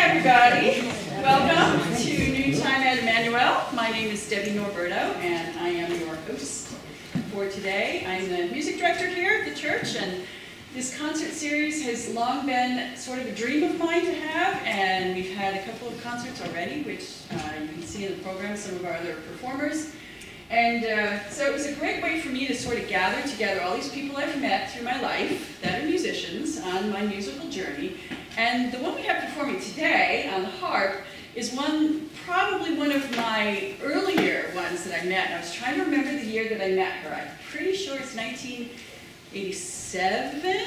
everybody. Welcome to New Time at Emmanuel. My name is Debbie Norberto, and I am your host for today. I'm the music director here at the church, and this concert series has long been sort of a dream of mine to have, and we've had a couple of concerts already, which you can see in the program, some of our other performers. And so it was a great way for me to sort of gather together all these people I've met through my life that are musicians on my musical journey. And the one we have performing today on the harp is probably one of my earlier ones that I met. And I was trying to remember the year that I met her. I'm pretty sure it's 1987?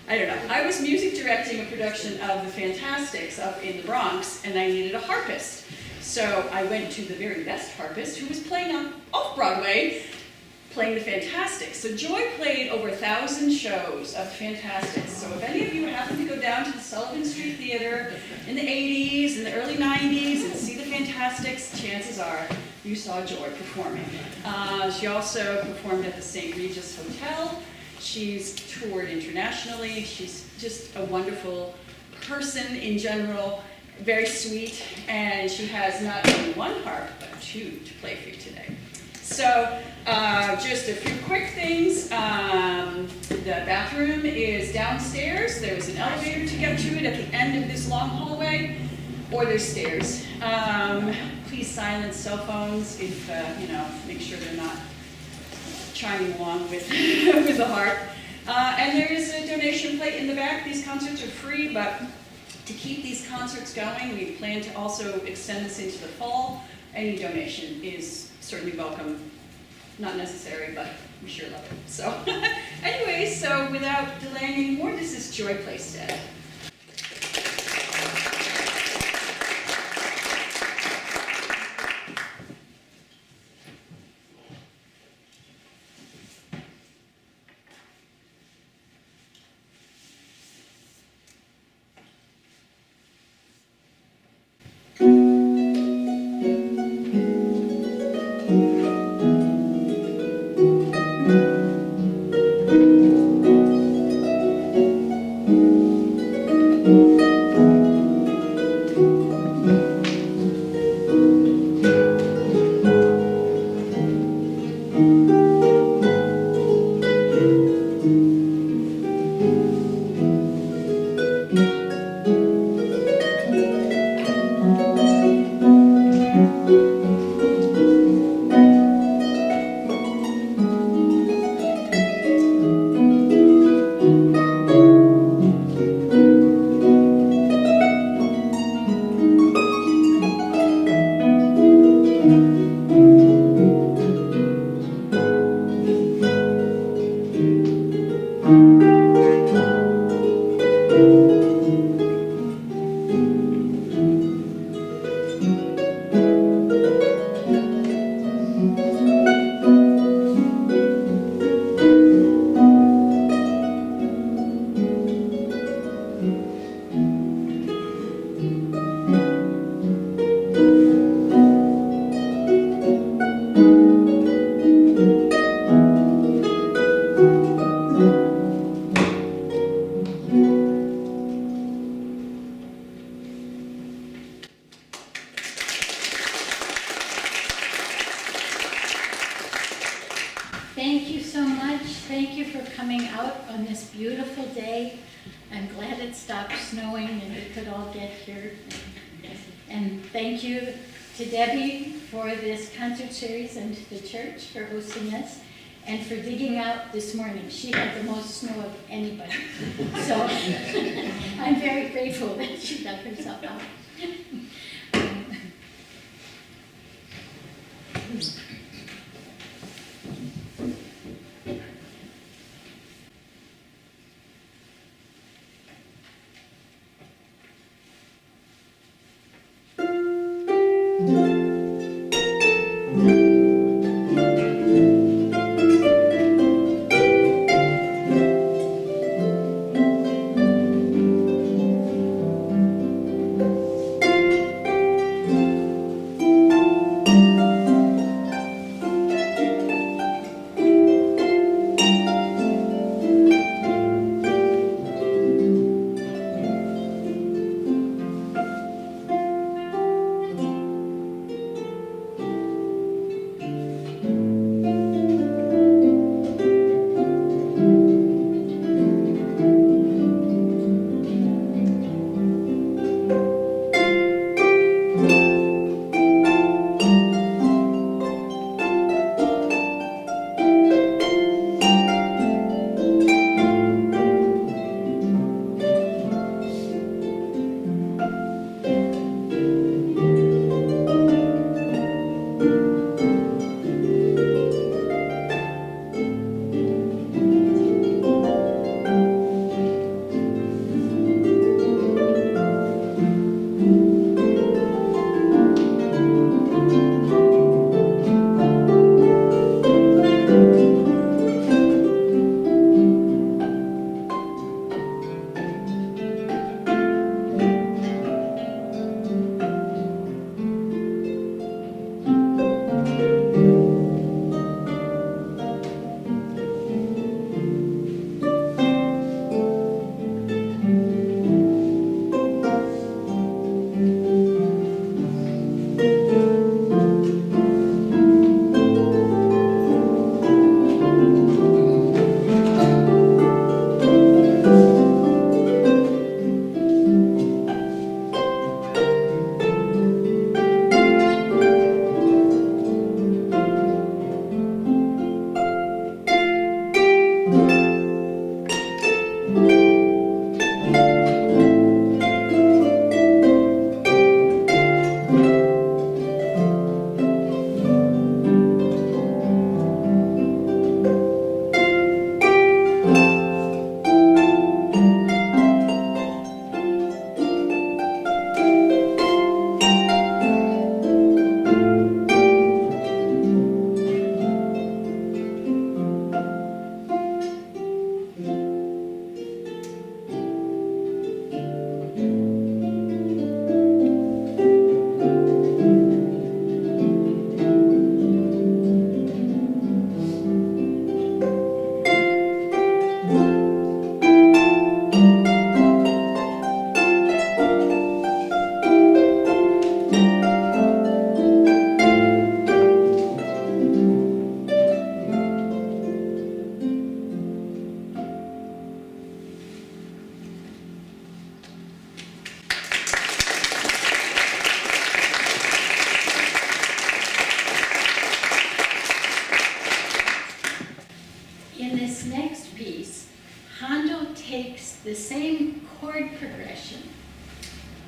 I don't know. I was music directing a production of the Fantasticks up in the Bronx, and I needed a harpist. So I went to the very best harpist who was playing on off-Broadway, playing the Fantasticks. So Joy played over 1,000 shows of the Fantasticks. So if any of you happen to go down to the Sullivan Street Theatre in the 80s and the early 90s and see the Fantasticks, chances are you saw Joy performing. She also performed at the St. Regis Hotel. She's toured internationally. She's just a wonderful person in general. Very sweet, and she has not only one harp, but two to play for you today. So, just a few quick things. The bathroom is downstairs. There's an elevator to get to it at the end of this long hallway, or there's stairs. Please silence cell phones if, make sure they're not chiming along with, with the harp. And there is a donation plate in the back. These concerts are free, but to keep these concerts going, we plan to also extend this into the fall. Any donation is certainly welcome. Not necessary, but we sure love it. So anyway, so without delaying anymore, this is Joy Plaisted. Thank you so much. Thank you for coming out on this beautiful day. I'm glad it stopped snowing and we could all get here. And thank you to Debbie for this concert series and to the church for hosting us and for digging out this morning. She had the most snow of anybody. So I'm very grateful that she dug herself out.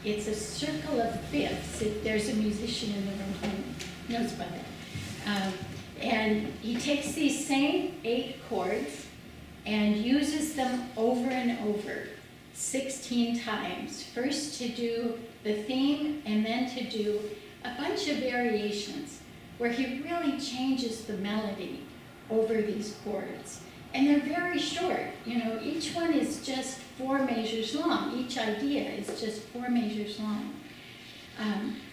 it's a circle of fifths, if there's a musician in the room who knows about that. And he takes these same 8 chords and uses them over and over 16 times. First to do the theme, and then to do a bunch of variations where he really changes the melody over these chords. And they're very short, you know, each one is just 4 measures long. Each idea is just 4 measures long.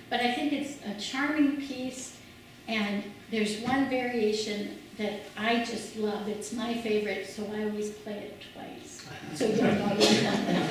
But I think it's a charming piece, and there's one variation that I just love. It's my favorite, so I always play it twice. So you'll know you've done that.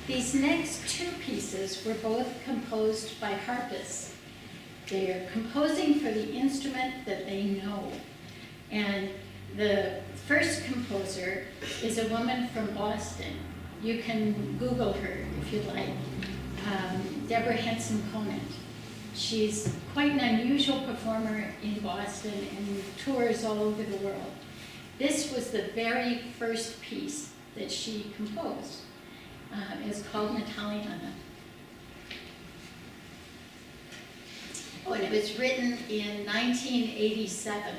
These next 2 pieces were both composed by harpists. They are composing for the instrument that they know. And the first composer is a woman from Boston. You can Google her if you'd like. Deborah Henson Conant. She's quite an unusual performer in Boston and tours all over the world. This was the very first piece that she composed. It's called Nataliana. Oh, and it was written in 1987.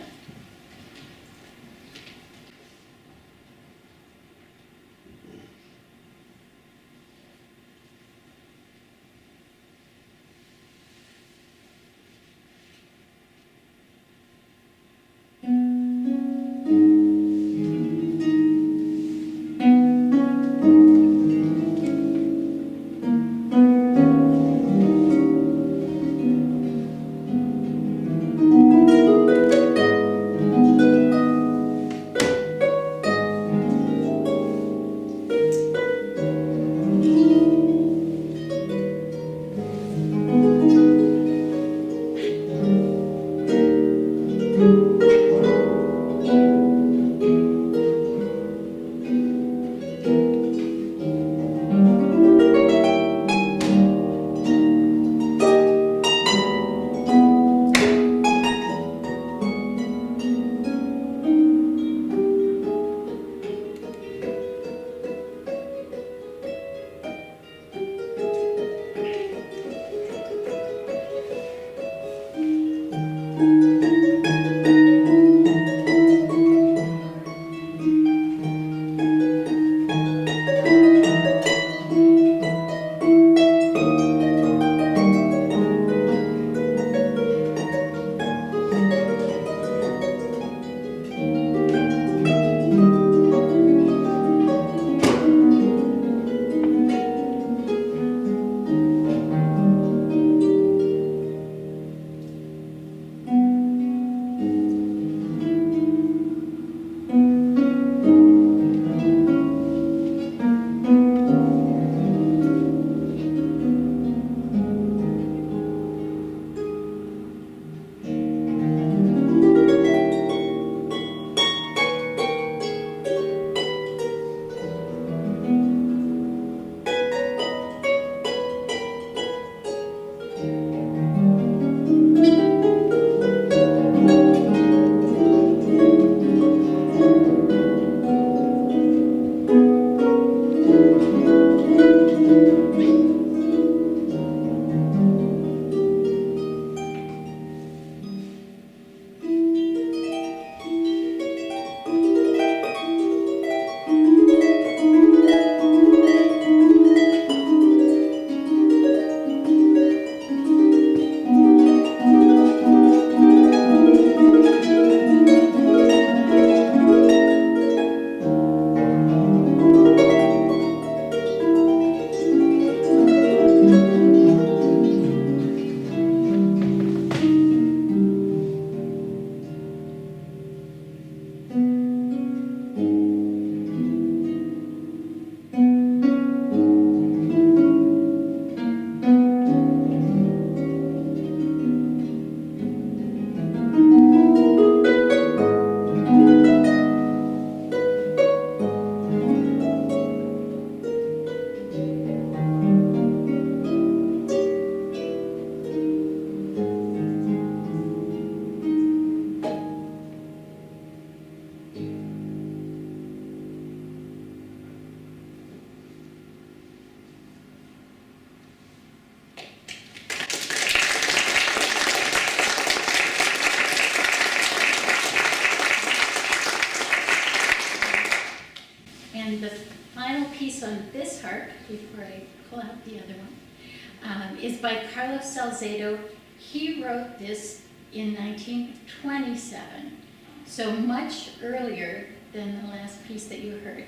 And the final piece on this harp, before I pull out the other one, is by Carlos Salcedo. He wrote this in 1927, so much earlier than the last piece that you heard.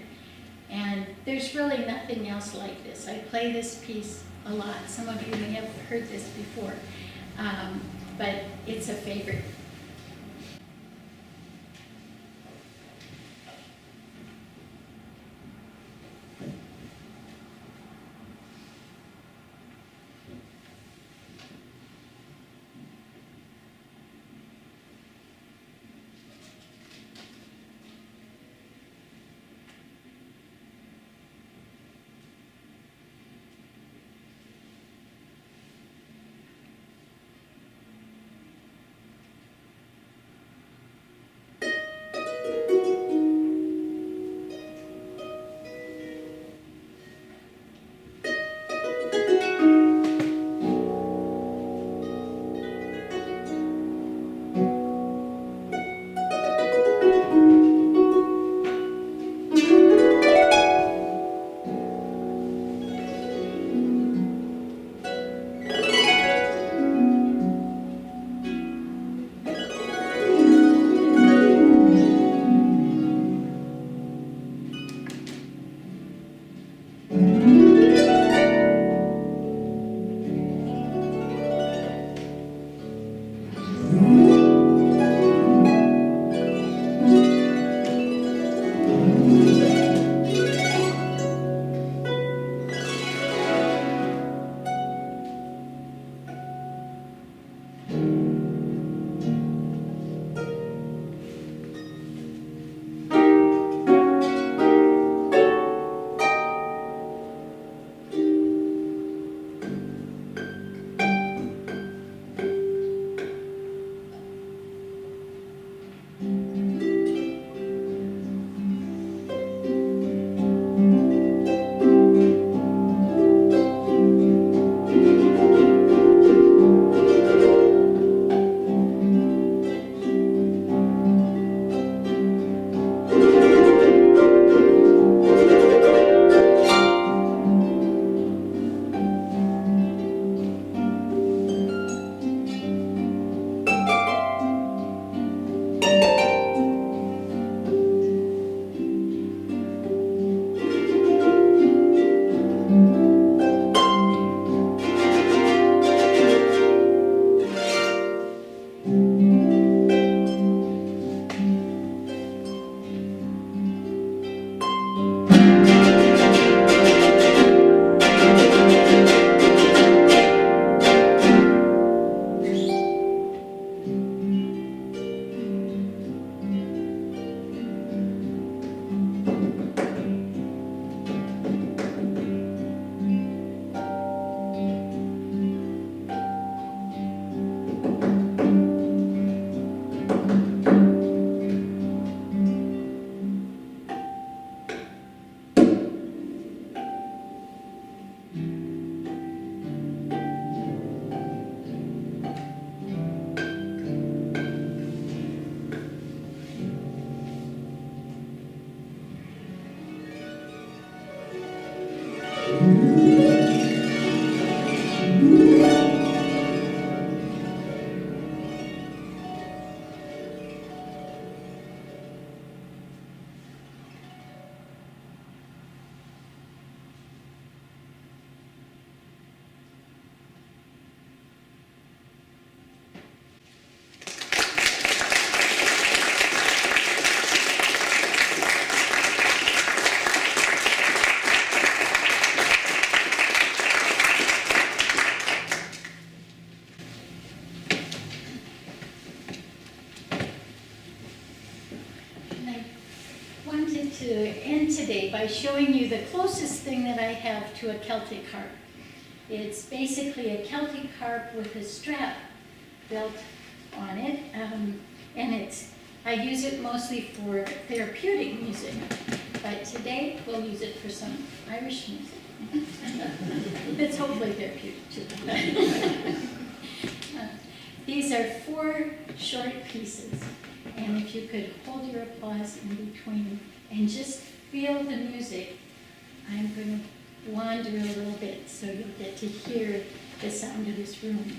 And there's really nothing else like this. I play this piece a lot. Some of you may have heard this before, but it's a favorite. end today by showing you the closest thing that I have to a Celtic harp. It's basically a Celtic harp with a strap built on it, and I use it mostly for therapeutic music, but today we'll use it for some Irish music. It's hopefully therapeutic too. These are 4 short pieces, and if you could hold your applause in between and just feel the music, I'm going to wander a little bit so you'll get to hear the sound of this room.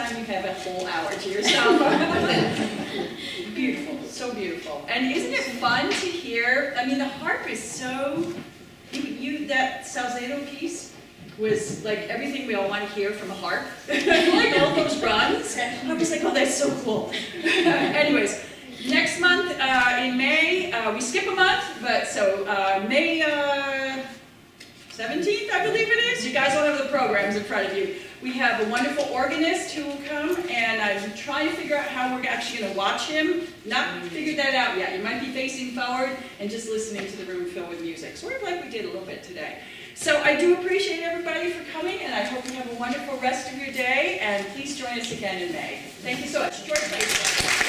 time you have a whole hour to yourself. Beautiful, so beautiful. And isn't it fun to hear? I mean, the harp is so, that Salcedo piece was like everything we all want to hear from a harp. Like all those runs. I was like, oh, that's so cool. Anyways, next month in May, we skip a month, but so May 17th, I believe it is. You guys all have the programs in front of you. We have a wonderful organist who will come, and I'm trying to figure out how we're actually going to watch him. Not figured that out yet. You might be facing forward and just listening to the room fill with music, sort of like we did a little bit today. So I do appreciate everybody for coming, and I hope you have a wonderful rest of your day, and please join us again in May. Thank you so much. Joy Plaisted.